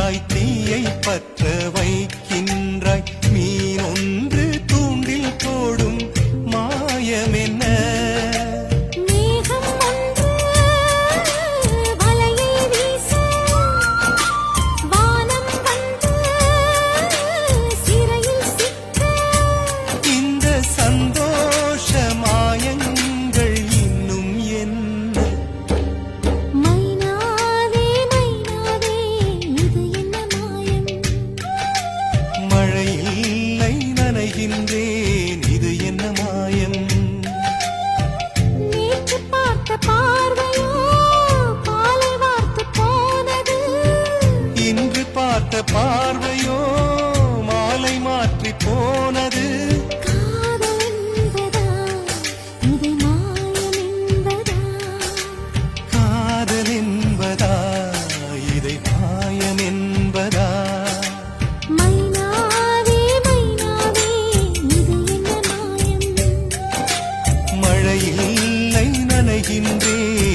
வைக்கின்றாய் தீயை பற்ற வைக்கின்றாய் மீன் ஒன்று தூண்டில் போடும் மாயமென்ன இது என்ன மாயம் நேற்று பார்த்த பார்வையோ பாலை வார்த்து போனது இன்று பார்த்த பார்வையோ மாலை மாற்றி போனது காதல் என்பதா இது மாயம் என்பதா காதல் என்பதா இதை மாயம் என்பதா மழையில்லை நனைகின்றேன்